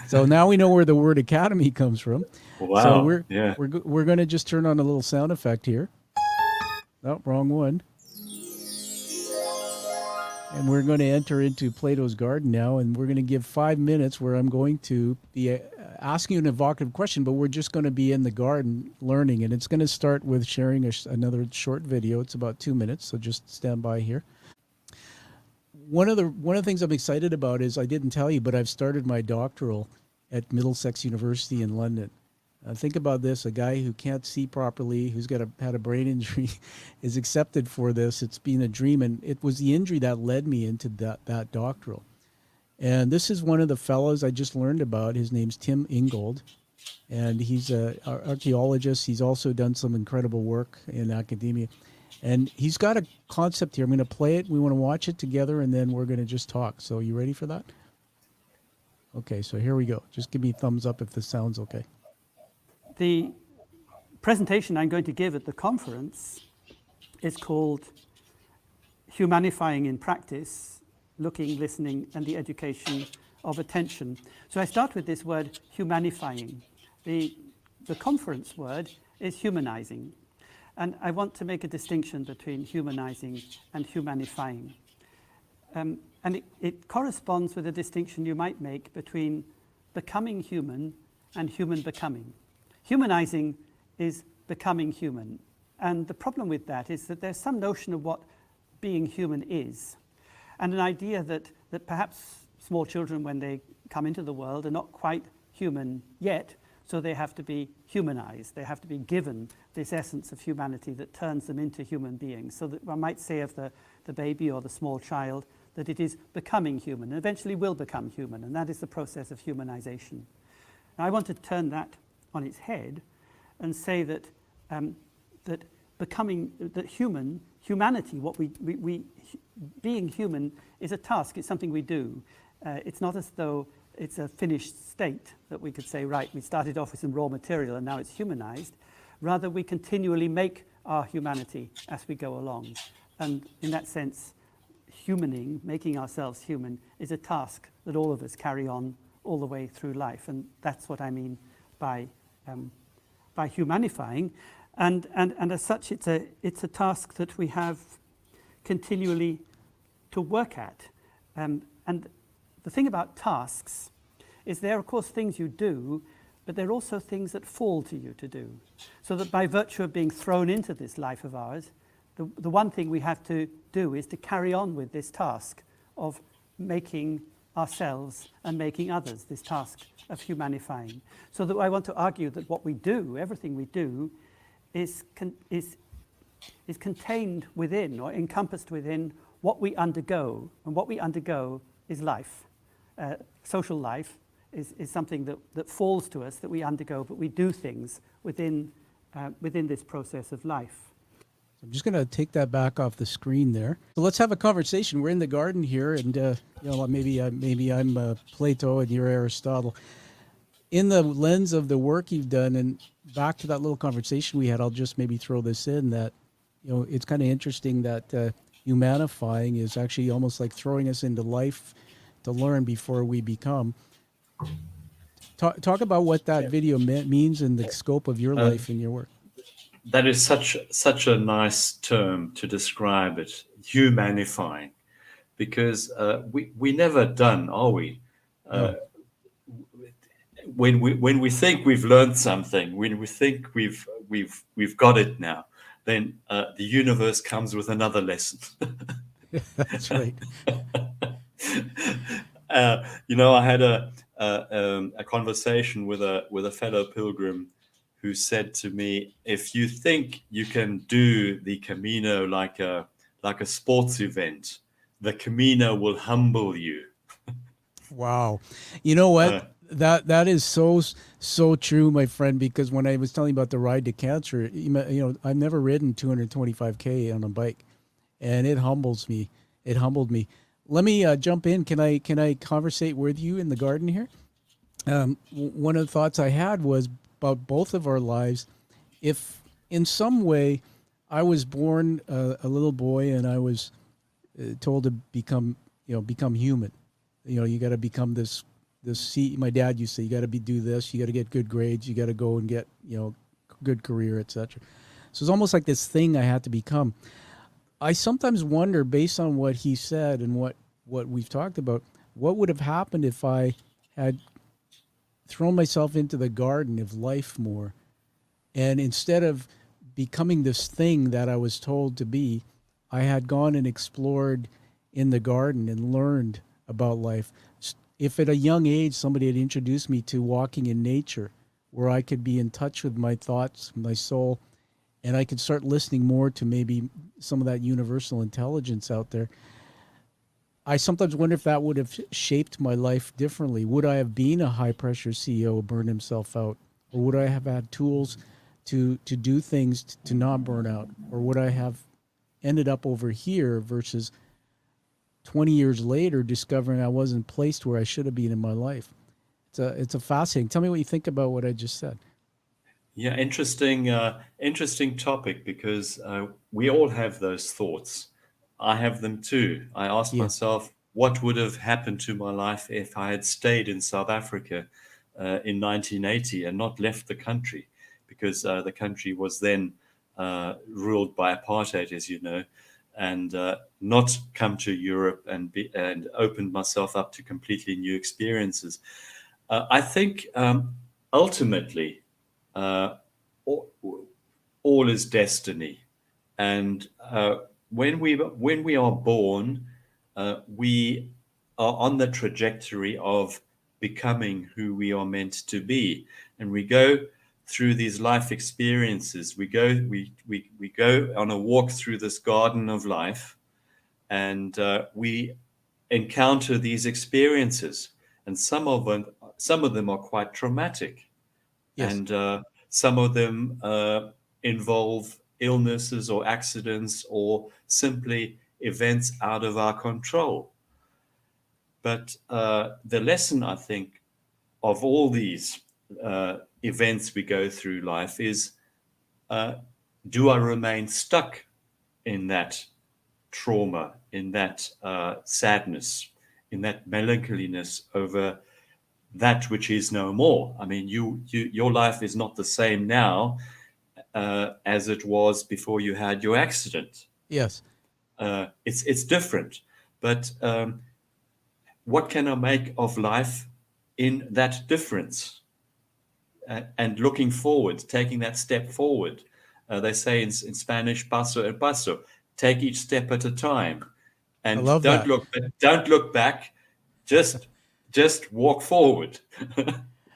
So now we know where the word academy comes from. Wow. So Yeah. we're going to just turn on a little sound effect here. Oh, wrong one. And we're going to enter into Plato's garden now, and we're going to give 5 minutes where I'm going to be asking you an evocative question, but we're just going to be in the garden learning, and it's going to start with sharing another short video. It's about 2 minutes, so just stand by here. One of the things I'm excited about is, I didn't tell you, but I've started my doctoral at Middlesex University in London. Think about this: a guy who can't see properly, who's had a brain injury, is accepted for this. It's been a dream, and it was the injury that led me into that doctoral. And this is one of the fellows I just learned about. His name's Tim Ingold, and he's an archaeologist. He's also done some incredible work in academia. And he's got a concept here. I'm going to play it. We want to watch it together, and then we're going to just talk. So you ready for that? Okay, so here we go. Just give me a thumbs up if this sounds okay. The presentation I'm going to give at the conference is called Humanifying in Practice, Looking, Listening, and the Education of Attention. So I start with this word, humanifying. The conference word is humanizing. And I want to make a distinction between humanizing and humanifying. And it corresponds with a distinction you might make between becoming human and human becoming. Humanizing is becoming human. And the problem with that is that there's some notion of what being human is, and an idea that perhaps small children, when they come into the world, are not quite human yet, so they have to be humanized. They have to be given this essence of humanity that turns them into human beings. So that one might say of the baby or the small child that it is becoming human, and eventually will become human, and that is the process of humanization. Now, I want to turn that on its head and say that humanity, what we being human is a task. It's something we do. It's not as though it's a finished state that we could say, right, we started off with some raw material and now it's humanized. Rather, we continually make our humanity as we go along. And in that sense, humaning, making ourselves human, is a task that all of us carry on all the way through life. And that's what I mean by humanifying. And as such, it's a task that we have continually to work at. And the thing about tasks is they're, of course, things you do, but they're also things that fall to you to do. So that by virtue of being thrown into this life of ours, the one thing we have to do is to carry on with this task of making ourselves and making others, this task of humanifying. So that I want to argue that what we do, everything we do, is contained within or encompassed within what we undergo. And what we undergo is life. Social life is something that falls to us, that we undergo, but we do things within this process of life. I'm just going to take that back off the screen there. So let's have a conversation. We're in the garden here, and maybe I'm Plato and you're Aristotle. In the lens of the work you've done, and back to that little conversation we had, I'll just maybe throw this in that, it's kind of interesting that humanifying is actually almost like throwing us into life to learn before we become. Talk about what that video means in the scope of your life and your work. That is such a nice term to describe it, humanifying, because we never done, are we? No. When we think we've learned something, when we think we've got it now, then the universe comes with another lesson. That's right. I had a conversation with a fellow pilgrim who said to me, if you think you can do the Camino like a sports event, the Camino will humble you. Wow. You know what? That is so true, my friend, because when I was telling you about the ride to cancer, I've never ridden 225K on a bike, and it humbles me. It humbled me. Let me jump in. Can I conversate with you in the garden here? One of the thoughts I had was about both of our lives. If in some way, I was born a little boy, and I was told to become human. You got to become this. My dad used to say, you got to do this. You got to get good grades. You got to go and get good career, etc. So it's almost like this thing I had to become. I sometimes wonder, based on what he said and what we've talked about, what would have happened if I had thrown myself into the garden of life more, and instead of becoming this thing that I was told to be, I had gone and explored in the garden and learned about life. If at a young age somebody had introduced me to walking in nature, where I could be in touch with my thoughts, my soul, and I could start listening more to maybe some of that universal intelligence out there, I sometimes wonder if that would have shaped my life differently. Would I have been a high-pressure CEO, burn himself out? Or would I have had tools to do things to not burn out? Or would I have ended up over here versus 20 years later discovering I wasn't placed where I should have been in my life? It's a fascinating. Tell me what you think about what I just said. Yeah, interesting topic, because we all have those thoughts. I have them too. I asked Yeah. myself, what would have happened to my life if I had stayed in South Africa in 1980 and not left the country, because the country was then ruled by apartheid, as you know, and not come to Europe and opened myself up to completely new experiences. I think ultimately all is destiny, and when we are born, we are on the trajectory of becoming who we are meant to be, and we go through these life experiences. We go on a walk through this garden of life, and we encounter these experiences, and some of them are quite traumatic. Yes. And some of them involve illnesses or accidents or simply events out of our control. But the lesson, I think, of all these events we go through life is, do I remain stuck in that trauma, in that sadness, in that melancholiness over that which is no more? I mean, your life is not the same now as it was before you had your accident. Yes. It's different, but what can I make of life in that difference? And looking forward, taking that step forward. They say in Spanish, paso a paso, take each step at a time, and I love that. Don't look back, just walk forward.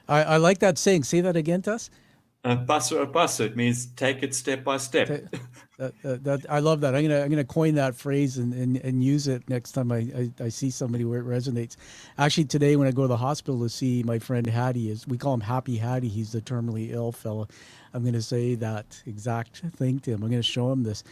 I like that saying. Say that again to us. Paso a paso, it means take it step by step. That I love that. I'm gonna coin that phrase and use it next time I see somebody where it resonates. Actually, today when I go to the hospital to see my friend Hattie, we call him Happy Hattie. He's the terminally ill fellow. I'm gonna say that exact thing to him. I'm gonna show him this.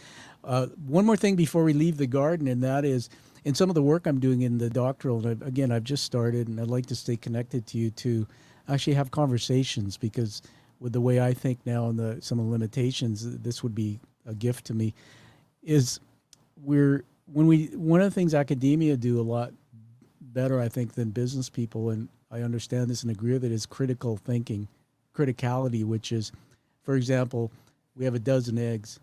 One more thing before we leave the garden, and that is, in some of the work I'm doing in the doctoral, and I've just started, and I'd like to stay connected to you to actually have conversations, because with the way I think now and some of the limitations, this would be a gift to me. One of the things academia do a lot better, I think, than business people, and I understand this and agree with it, is critical thinking, criticality, which is, for example, we have a dozen eggs.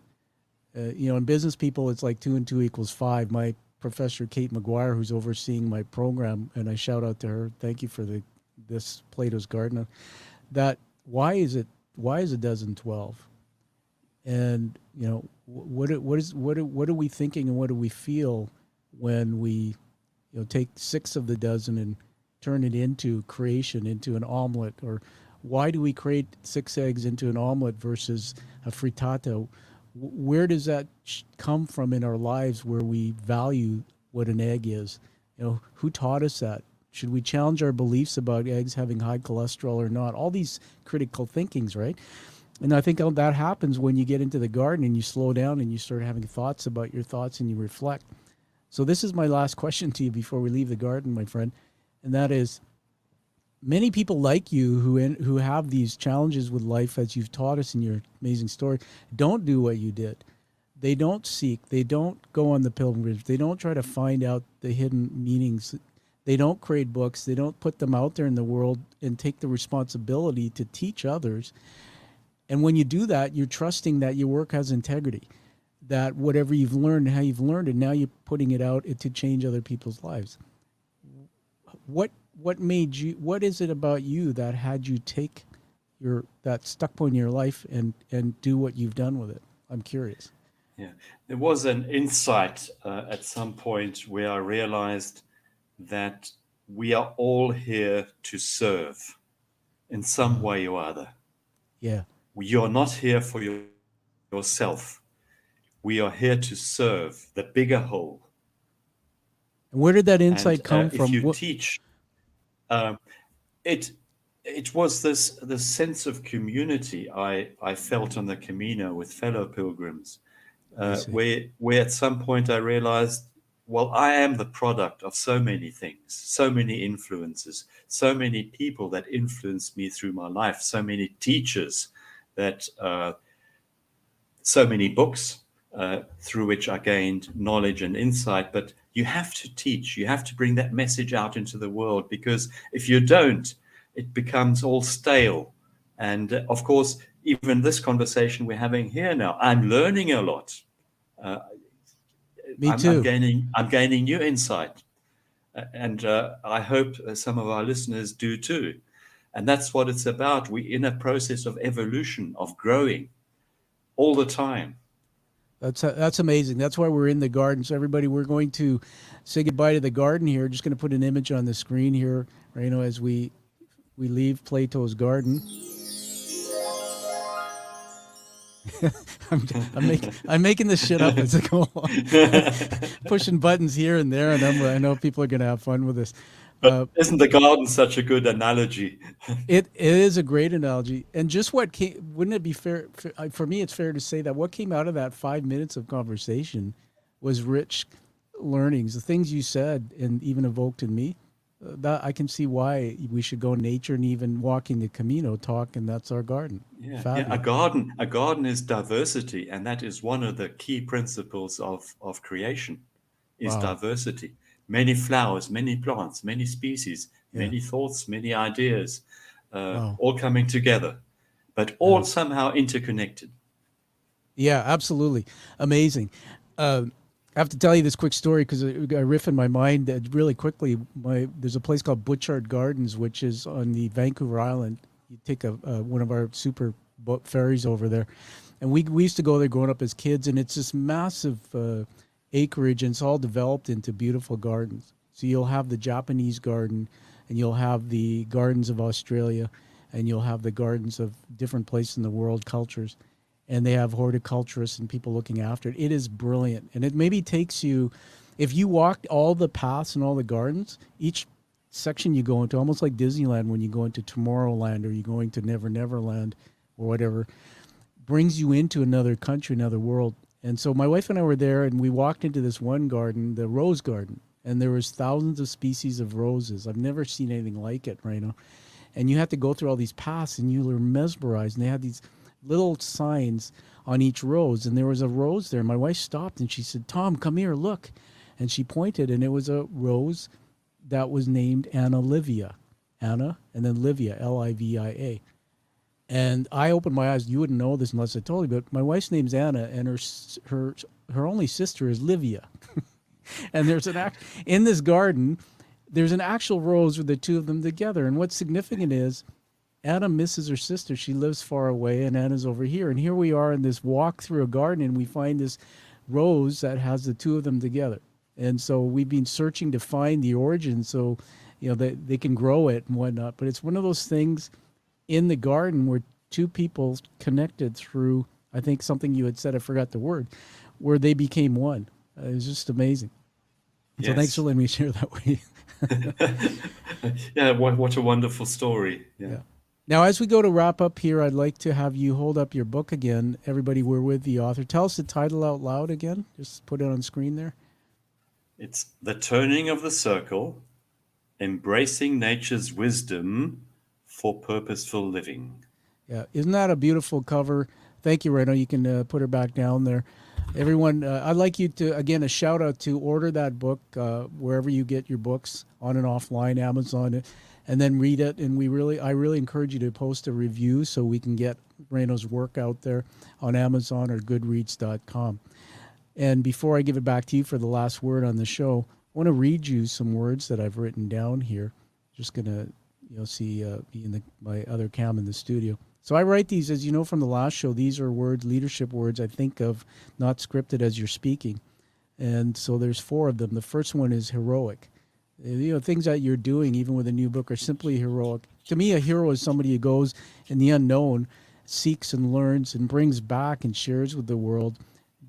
In business people, it's like 2 and 2 equals 5. My professor, Kate McGuire, who's overseeing my program, and I shout out to her, thank you for this Plato's Garden, that why is a dozen 12? And what are we thinking and what do we feel when we take 6 of the dozen and turn it into creation, into an omelet? Or why do we create 6 eggs into an omelet versus a frittata? Where does that come from in our lives, where we value what an egg is? Who taught us that? Should we challenge our beliefs about eggs having high cholesterol or not? All these critical thinkings, right? And I think that happens when you get into the garden and you slow down and you start having thoughts about your thoughts and you reflect. So this is my last question to you before we leave the garden, my friend. And that is, many people like you who have these challenges with life, as you've taught us in your amazing story, don't do what you did. They don't seek. They don't go on the pilgrimage. They don't try to find out the hidden meanings. They don't create books. They don't put them out there in the world and take the responsibility to teach others. And when you do that, you're trusting that your work has integrity, that whatever you've learned, how you've learned it, now you're putting it out to change other people's lives. What made you, what is it about you that had you take that stuck point in your life and do what you've done with it? I'm curious. Yeah, there was an insight at some point where I realized that we are all here to serve in some way or other. Yeah. You are not here for yourself. We are here to serve the bigger whole. And where did that insight come from? If you teach, it was this sense of community I felt on the Camino with fellow pilgrims, where at some point I realized, well, I am the product of so many things, so many influences, so many people that influenced me through my life, so many teachers that, so many books through which I gained knowledge and insight. But you have to teach, you have to bring that message out into the world, because if you don't, it becomes all stale. And of course, even this conversation we're having here now, I'm learning a lot. Me too. I'm gaining new insight, and I hope some of our listeners do too. And that's what it's about. We're in a process of evolution, of growing all the time. That's amazing. That's why we're in the garden. So everybody, we're going to say goodbye to the garden here. Just going to put an image on the screen here, Reino, as we leave Plato's garden. I'm making this shit up as I go along. Pushing buttons here and there, and I know people are going to have fun with this. Isn't the garden such a good analogy? It is a great analogy. And just what came, wouldn't it be fair, for me, it's fair to say that what came out of that 5 minutes of conversation was rich learnings. The things you said and even evoked in me, that I can see why we should go in nature and even walking the Camino talk, and that's our garden. Yeah, a garden is diversity, and that is one of the key principles of creation, is diversity. Many flowers, many plants, many species, many thoughts, many ideas, all coming together, but all somehow interconnected. Yeah, absolutely. Amazing. I have to tell you this quick story because I riff in my mind that really quickly. There's a place called Butchart Gardens, which is on the Vancouver Island. You take one of our super boat ferries over there, and we used to go there growing up as kids, and it's this massive acreage, and it's all developed into beautiful gardens. So you'll have the Japanese garden, and you'll have the gardens of Australia, and you'll have the gardens of different places in the world, cultures. And they have horticulturists and people looking after it. It is brilliant. And it maybe takes you, if you walked all the paths and all the gardens, each section you go into, almost like Disneyland when you go into Tomorrowland or you're going to Never Never Land or whatever, brings you into another country, another world. And so my wife and I were there, and we walked into this one garden, the rose garden, and there was thousands of species of roses. I've never seen anything like it, Reino. And you had to go through all these paths, and you were mesmerized. And they had these little signs on each rose, and there was a rose there. My wife stopped, and she said, "Tom, come here, look." And she pointed, and it was a rose that was named Anna Livia. Anna, and then Livia, Livia. And I opened my eyes. You wouldn't know this unless I told you, but my wife's name's Anna, and her only sister is Livia. And there's in this garden, there's an actual rose with the two of them together. And what's significant is Anna misses her sister. She lives far away, and Anna's over here. And here we are in this walk through a garden, and we find this rose that has the two of them together. And so we've been searching to find the origin, so they can grow it and whatnot. But it's one of those things in the garden where two people connected through, I think something you had said, I forgot the word, where they became one. It was just amazing. Yes. So thanks for letting me share that with you. Yeah, what a wonderful story. Yeah. Now, as we go to wrap up here, I'd like to have you hold up your book again. Everybody, we're with the author. Tell us the title out loud again. Just put it on screen there. It's The Turning of the Circle, Embracing Nature's Wisdom for Purposeful Living. Yeah, isn't that a beautiful cover? Thank you, Reino. You can put her back down there. Everyone, I'd like you to, again, a shout out to order that book wherever you get your books, on and offline, Amazon, and then read it. And I really encourage you to post a review so we can get Reino's work out there on Amazon or Goodreads.com. And before I give it back to you for the last word on the show, I want to read you some words that I've written down here. Just gonna, see be in my other cam in the studio. So I write these, as you know from the last show. These are words, leadership words. I think of, not scripted as you're speaking, and so there's 4 of them. The first one is heroic. Things that you're doing, even with a new book, are simply heroic. To me, a hero is somebody who goes in the unknown, seeks and learns and brings back and shares with the world,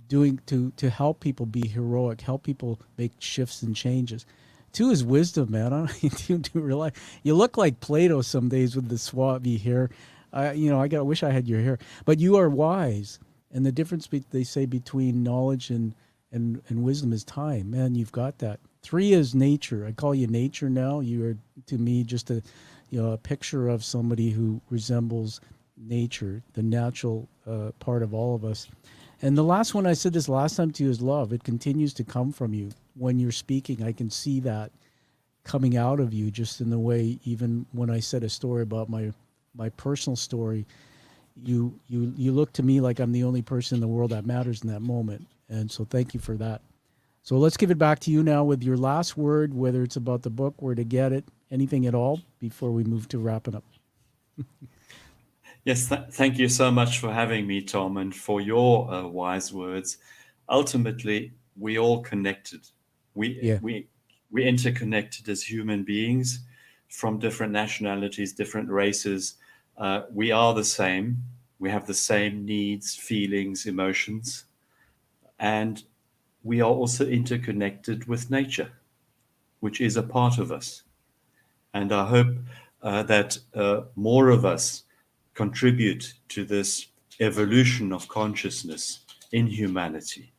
doing to help people be heroic, help people make shifts and changes. 2 is wisdom, man. I don't know if you do realize you look like Plato some days with the swampy hair. I wish I had your hair, but you are wise, and the difference they say between knowledge and wisdom is time. Man, you've got that. 3 is nature. I call you nature now. You are to me just a picture of somebody who resembles nature, the natural part of all of us. And the last one, I said this last time to you, is love. It continues to come from you when you're speaking. I can see that coming out of you, just in the way, even when I said a story about my personal story, you look to me like I'm the only person in the world that matters in that moment. And so thank you for that. So let's give it back to you now with your last word, whether it's about the book, where to get it, anything at all, before we move to wrapping up. Yes, thank you so much for having me, Tom, and for your wise words. Ultimately, we all connected. We interconnected as human beings from different nationalities, different races. We are the same. We have the same needs, feelings, emotions, and we are also interconnected with nature, which is a part of us. And I hope that more of us contribute to this evolution of consciousness in humanity.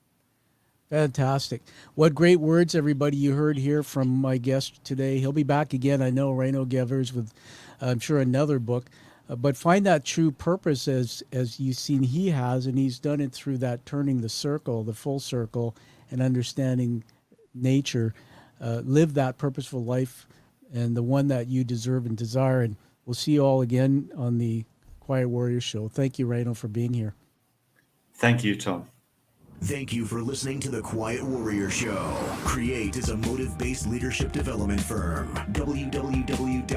Fantastic. What great words, everybody, you heard here from my guest today. He'll be back again, I know, Reino Gevers, with, I'm sure, another book. But find that true purpose as you've seen he has, and he's done it through that turning the circle, the full circle, and understanding nature. Live that purposeful life, and the one that you deserve and desire. And we'll see you all again on the Quiet Warrior Show. Thank you, Reino, for being here. Thank you, Tom. Thank you for listening to the Quiet Warrior Show. Create is a motive-based leadership development firm. www.kreat.ca.